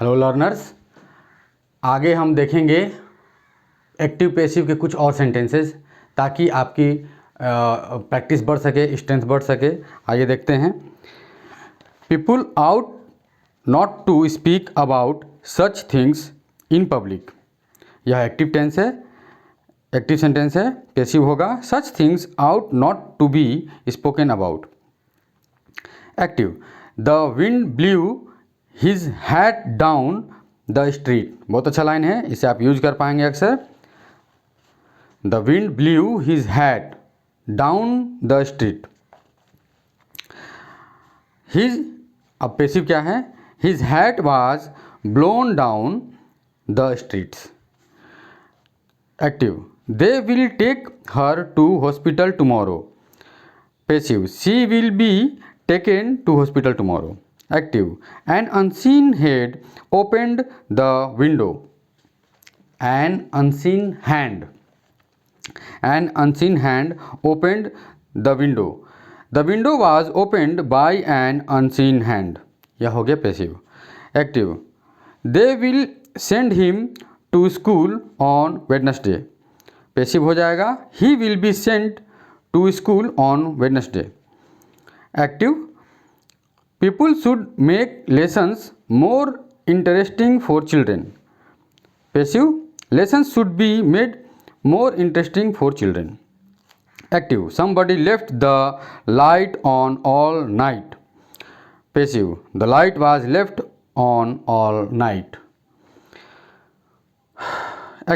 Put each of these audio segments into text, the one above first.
Hello learners, आगे हम देखेंगे एक्टिव पैसिव के कुछ और सेंटेंसेस ताकि आपकी प्रैक्टिस बढ़ सके, स्ट्रेंथ बढ़ सके। आइए देखते हैं। People ought not to speak about such things in public. यह एक्टिव टेंस है, एक्टिव सेंटेंस है। पैसिव होगा such things ought not to be spoken about. Active, the wind blew his hat down the street. बहुत अच्छा line है, इसे आप use कर पाएंगे अक्सर। The wind blew his hat down the street. His, अब पैसिव क्या है? His hat was blown down the streets. Active, they will take her to hospital tomorrow. Passive, she will be taken to hospital tomorrow. Active, an unseen head opened the window. An unseen hand opened the window. The window was opened by an unseen hand. यह हो गया passive. Active, they will send him to school on Wednesday. Passive हो जाएगा he will be sent to school on Wednesday. Active, people should make lessons more interesting for children. Passive, lessons should be made more interesting for children. Active, somebody left the light on all night. Passive, the light was left on all night.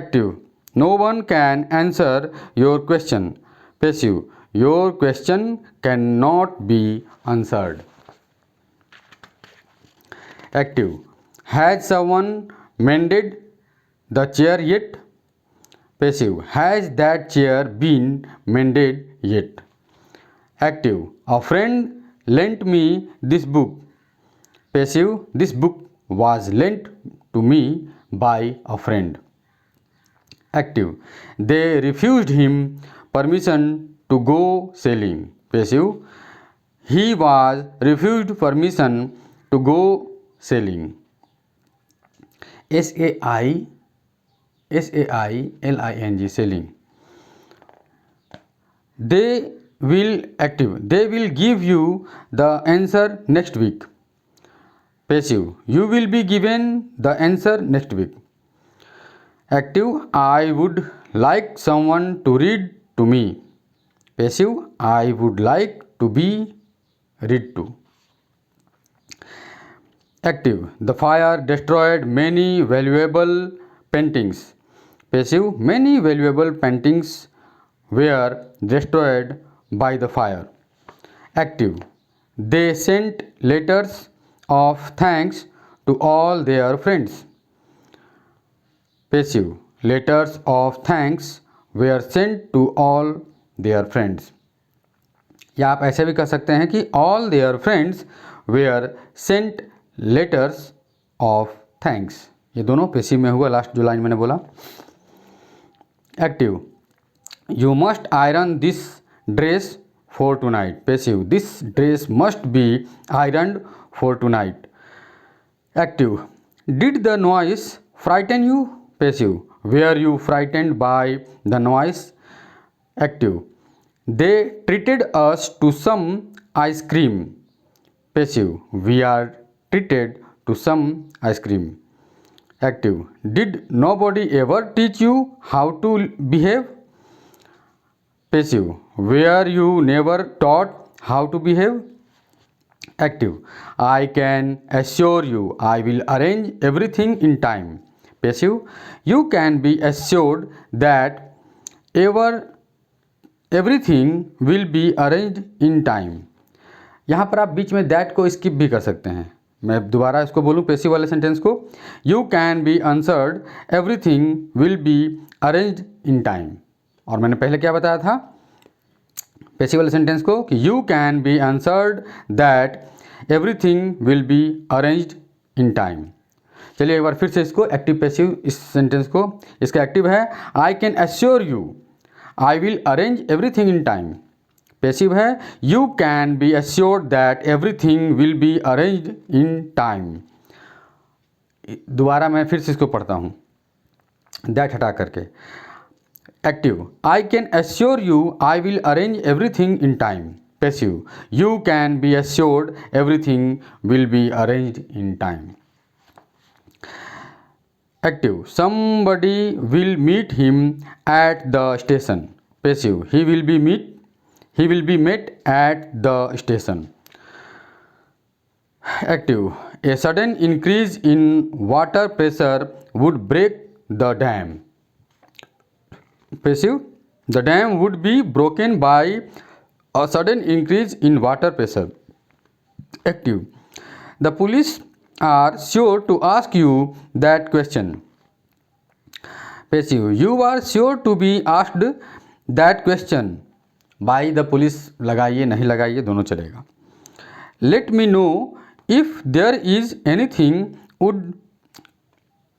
Active, no one can answer your question. Passive, your question cannot be answered. Active, has someone mended the chair yet? Passive, has that chair been mended yet? Active, a friend lent me this book. Passive, this book was lent to me by a friend. Active, they refused him permission to go sailing. Passive, he was refused permission to go sailing. SAILING, sailing. They will, active, they will give you the answer next week. Passive, you will be given the answer next week. Active, I would like someone to read to me. Passive, I would like to be read to. Active, the fire destroyed many valuable paintings. Passive, many valuable paintings were destroyed by the fire. Active, they sent letters of thanks to all their friends. Passive, letters of thanks were sent to all their friends. या आप ऐसे भी कह सकते हैं कि all their friends were sent letters of thanks. ये दोनों पैसिव में हुआ, लास्ट जो लाइन मैंने बोला। Active, you must iron this dress for tonight. Passive, this dress must be ironed for tonight. Active, did the noise frighten you? Passive, were you frightened by the noise? Active, they treated us to some ice cream. Passive, we are treated to some ice cream. Active, did nobody ever teach you how to behave? Passive, were you never taught how to behave? Active, I can assure you I will arrange everything in time. Passive, you can be assured that everything will be arranged in time. यहाँ पर आप बीच में that को skip भी कर सकते हैं। मैं दोबारा इसको बोलूँ पैसिव वाले सेंटेंस को। You can be answered everything will be arranged in time. और मैंने पहले क्या बताया था पैसिव वाले सेंटेंस को कि You can be answered that everything will be arranged in time. चलिए एक बार फिर से इसको एक्टिव पैसिव इस सेंटेंस को, इसका एक्टिव है I can assure you I will arrange everything in time. Passive है you can be assured that everything will be arranged in time. दोबारा मैं फिर से इसको पढ़ता हूँ, दैट हटा करके। Active, I can assure you I will arrange everything in time. Passive, you can be assured everything will be arranged in time. Active, somebody will meet him at the station. Passive, he will be met at the station. Active, a sudden increase in water pressure would break the dam. Passive, the dam would be broken by a sudden increase in water pressure. Active, the police are sure to ask you that question. Passive, you are sure to be asked that question by the police। लगाइए नहीं लगाइए दोनों चलेगा। Let me know if there is anything would।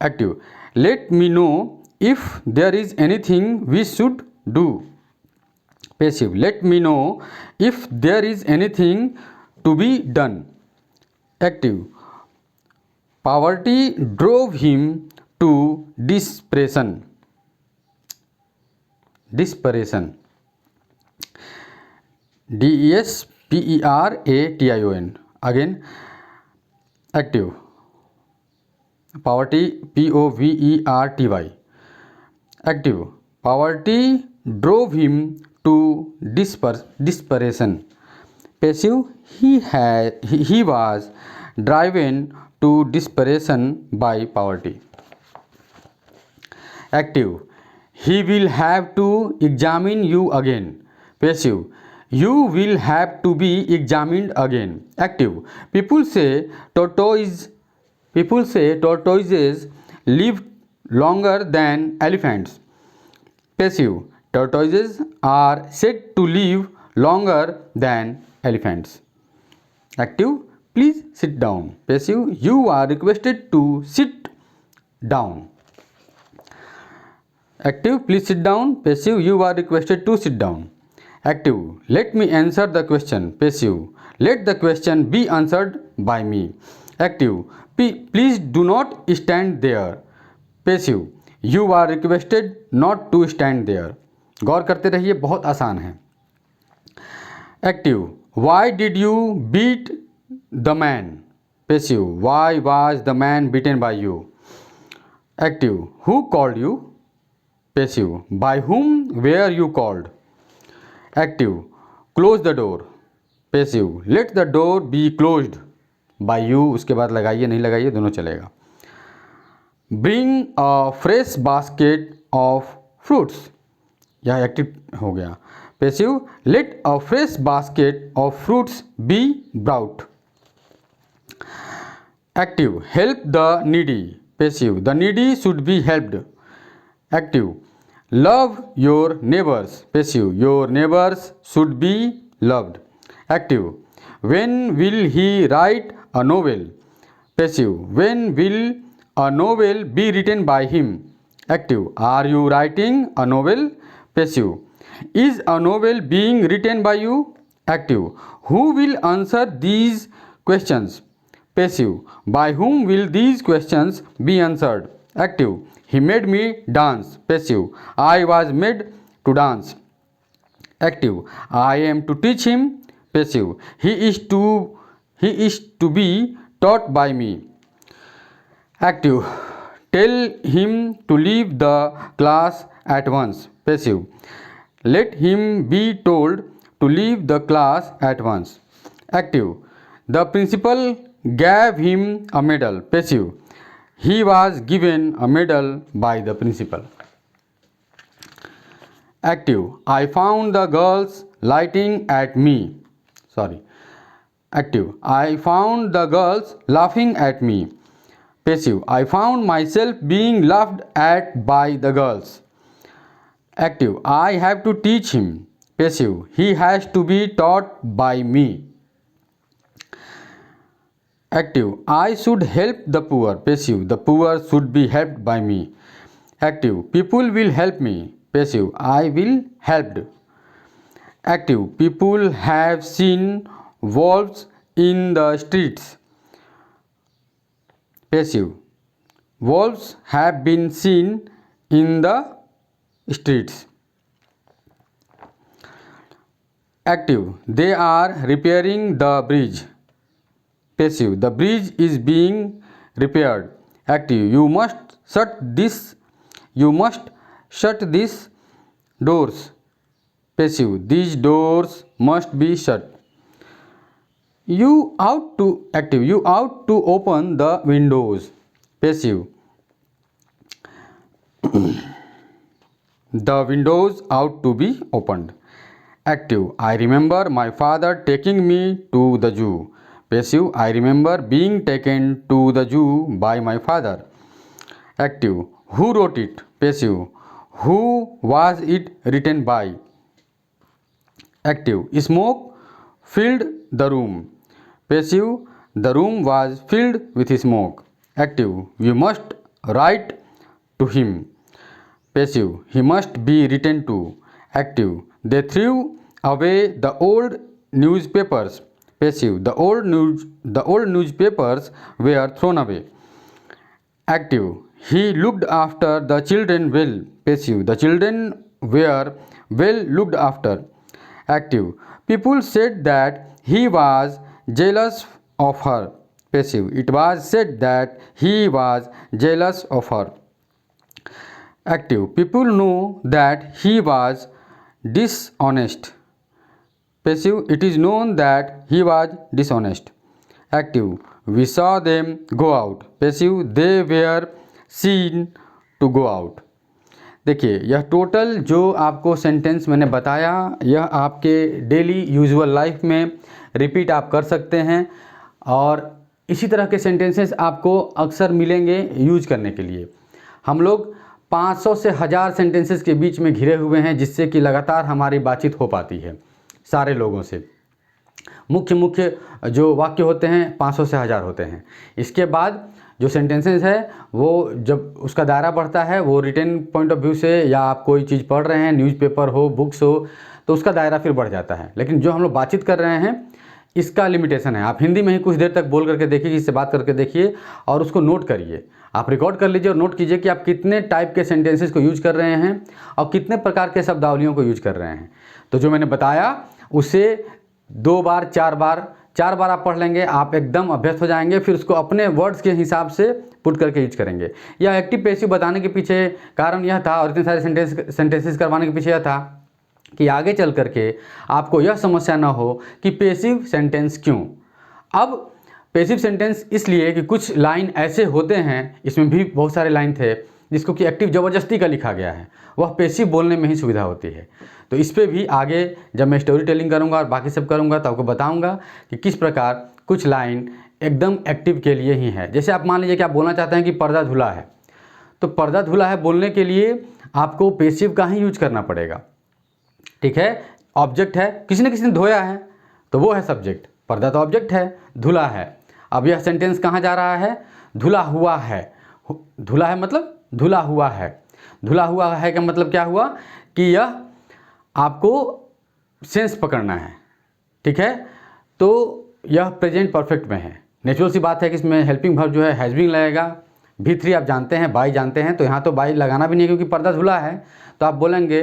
Active, let me know if there is anything we should do। Passive, let me know if there is anything to be done। Active, poverty drove him to desperation। DESPERATION। Again active, poverty POVERTY। Active, poverty drove him to desperation। Passive, he was driven to desperation by poverty। Active, he will have to examine you again। Passive, you will have to be examined again। Active, people say tortoises live longer than elephants। Passive, tortoises are said to live longer than elephants। Active, please sit down। Passive, you are requested to sit down। Active, please sit down। Passive, you are requested to sit down। Active, let me answer the question। Passive, let the question be answered by me। Active, please do not stand there। Passive, you are requested not to stand there। गौर करते रहिए, बहुत आसान है। Active, why did you beat the man। Passive, why was the man beaten by you। Active, who called you। Passive, by whom were you called। Active, close the door। Passive, let the door be closed by you। उसके बाद लगाइए नहीं लगाइए दोनों चलेगा। Bring a fresh basket of fruits। यह active हो गया। Passive, let a fresh basket of fruits be brought। Active, help the needy। Passive, the needy should be helped। Active, love your neighbors। Passive, your neighbors should be loved। Active, when will he write a novel। Passive, when will a novel be written by him। Active, are you writing a novel। Passive, is a novel being written by you। Active, who will answer these questions। Passive, by whom will these questions be answered। Active, he made me dance। Passive, I was made to dance। Active, I am to teach him। Passive, he is to be taught by me। Active, tell him to leave the class at once। Passive, let him be told to leave the class at once। Active, the principal gave him a medal। Passive, he was given a medal by the principal। Active, I found the girls lighting at me। Active, I found the girls laughing at me। Passive, I found myself being laughed at by the girls। Active, I have to teach him। Passive, he has to be taught by me। Active, I should help the poor। Passive, the poor should be helped by me। Active, people will help me। Passive, I will helped। Active, people have seen wolves in the streets। Passive, wolves have been seen in the streets. Active, they are repairing the bridge. Passive, the bridge is being repaired. Active, you must shut these doors. Passive, these doors must be shut. You ought to open the windows. Passive, the windows ought to be opened. Active, I remember my father taking me to the zoo. Passive, I remember being taken to the zoo by my father. Active, who wrote it? Passive, who was it written by? Active, smoke filled the room. Passive, the room was filled with smoke. Active, we must write to him. Passive, he must be written to. Active, they threw away the old newspapers. Passive, the old newspapers were thrown away. Active, he looked after the children well. Passive, the children were well looked after. Active, people said that he was jealous of her. Passive, it was said that he was jealous of her. Active, people know that he was dishonest. Passive, it is known that he was dishonest. Active, we saw them go out. Passive, they were seen to go out. देखिए, यह total जो आपको sentence मैंने बताया, यह आपके daily usual life में repeat आप कर सकते हैं और इसी तरह के सेंटेंसेस आपको अक्सर मिलेंगे यूज करने के लिए। हम लोग 500 से 1000 सेंटेंसेस के बीच में घिरे हुए हैं, जिससे कि लगातार हमारी बातचीत हो पाती है सारे लोगों से। मुख्य जो वाक्य होते हैं 500 से 1000 होते हैं। इसके बाद जो सेंटेंसेस है वो जब उसका दायरा बढ़ता है, वो रिटन पॉइंट ऑफ व्यू से या आप कोई चीज़ पढ़ रहे हैं, न्यूज़पेपर हो, बुक्स हो, तो उसका दायरा फिर बढ़ जाता है। लेकिन जो हम लोग बातचीत कर रहे हैं इसका लिमिटेशन है। आप हिंदी में ही कुछ देर तक बोल करके देखिए, किसी से बात करके देखिए और उसको नोट करिए। आप रिकॉर्ड कर लीजिए और नोट कीजिए कि आप कितने टाइप के सेंटेंसेस को यूज कर रहे हैं और कितने प्रकार के शब्दावलियों को यूज कर रहे हैं। तो जो मैंने बताया उसे 2 बार 4 बार आप पढ़ लेंगे, आप एकदम अभ्यस्त हो जाएंगे। फिर उसको अपने वर्ड्स के हिसाब से पुट करके यूज करेंगे। यह एक्टिव पैसिव बताने के पीछे कारण यह था और इतने सारे सेंटेंसेस करवाने के पीछे यह था कि आगे चल करके आपको यह समस्या ना हो कि पैसिव सेंटेंस क्यों। अब पैसिव सेंटेंस इसलिए कि कुछ लाइन ऐसे होते हैं, इसमें भी बहुत सारे लाइन थे जिसको कि एक्टिव ज़बरदस्ती का लिखा गया है, वह पैसिव बोलने में ही सुविधा होती है। तो इस पे भी आगे जब मैं स्टोरी टेलिंग करूँगा और बाकी सब करूँगा तो आपको बताऊँगा कि किस प्रकार कुछ लाइन एकदम एक्टिव के लिए ही है। जैसे आप मान लीजिए कि आप बोलना चाहते हैं कि पर्दा धुला है, तो पर्दा धुला है बोलने के लिए आपको पैसिव का ही यूज करना पड़ेगा। ठीक है, ऑब्जेक्ट है, किसी ने धोया है तो वो है सब्जेक्ट, पर्दा तो ऑब्जेक्ट है, धुला है। अब यह सेंटेंस कहाँ जा रहा है? धुला हुआ है। धुला है मतलब धुला हुआ है। धुला हुआ है का मतलब क्या हुआ कि यह आपको सेंस पकड़ना है। ठीक है, तो यह प्रेजेंट परफेक्ट में है। नेचुरल सी बात है कि इसमें हेल्पिंग वर्ब जो है हैज़ बीन लगेगा। V3 आप जानते हैं, बाई जानते हैं, तो यहाँ तो बाई लगाना भी नहीं क्योंकि पर्दा धुला है। तो आप बोलेंगे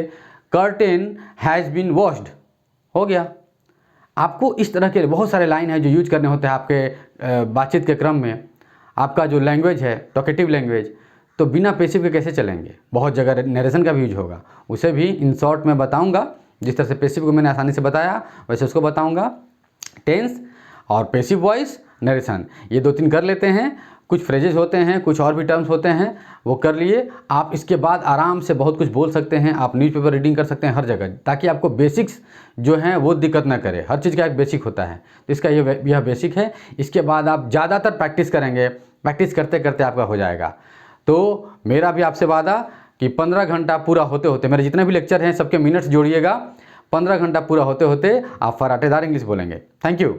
कर्टेन हैज़ बीन वॉश्ड, हो गया। आपको इस तरह के बहुत सारे लाइन है जो यूज करने होते हैं आपके बातचीत के क्रम में। आपका जो लैंग्वेज है टॉकेटिव लैंग्वेज, तो बिना पैसिव के कैसे चलेंगे? बहुत जगह नरेशन का भी यूज होगा, उसे भी इन शॉर्ट में बताऊंगा। जिस तरह से पैसिव को मैंने आसानी से बताया वैसे उसको बताऊंगा। टेंस और पैसिव वॉइस, नरेशन, ये 2-3 कर लेते हैं। कुछ फ्रेजेस होते हैं, कुछ और भी टर्म्स होते हैं, वो कर लिए। आप इसके बाद आराम से बहुत कुछ बोल सकते हैं। आप न्यूज़पेपर रीडिंग कर सकते हैं हर जगह, ताकि आपको बेसिक्स जो हैं वो दिक्कत ना करे। हर चीज़ का एक बेसिक होता है, तो इसका यह बेसिक है। इसके बाद आप ज़्यादातर प्रैक्टिस करेंगे, प्रैक्टिस करते करते आपका हो जाएगा। तो मेरा भी आपसे वादा कि 15 घंटा पूरा होते होते, मेरे जितने भी लेक्चर हैं सबके मिनट्स जोड़िएगा, 15 घंटा पूरा होते होते आप फराटेदार इंग्लिश बोलेंगे। Thank you.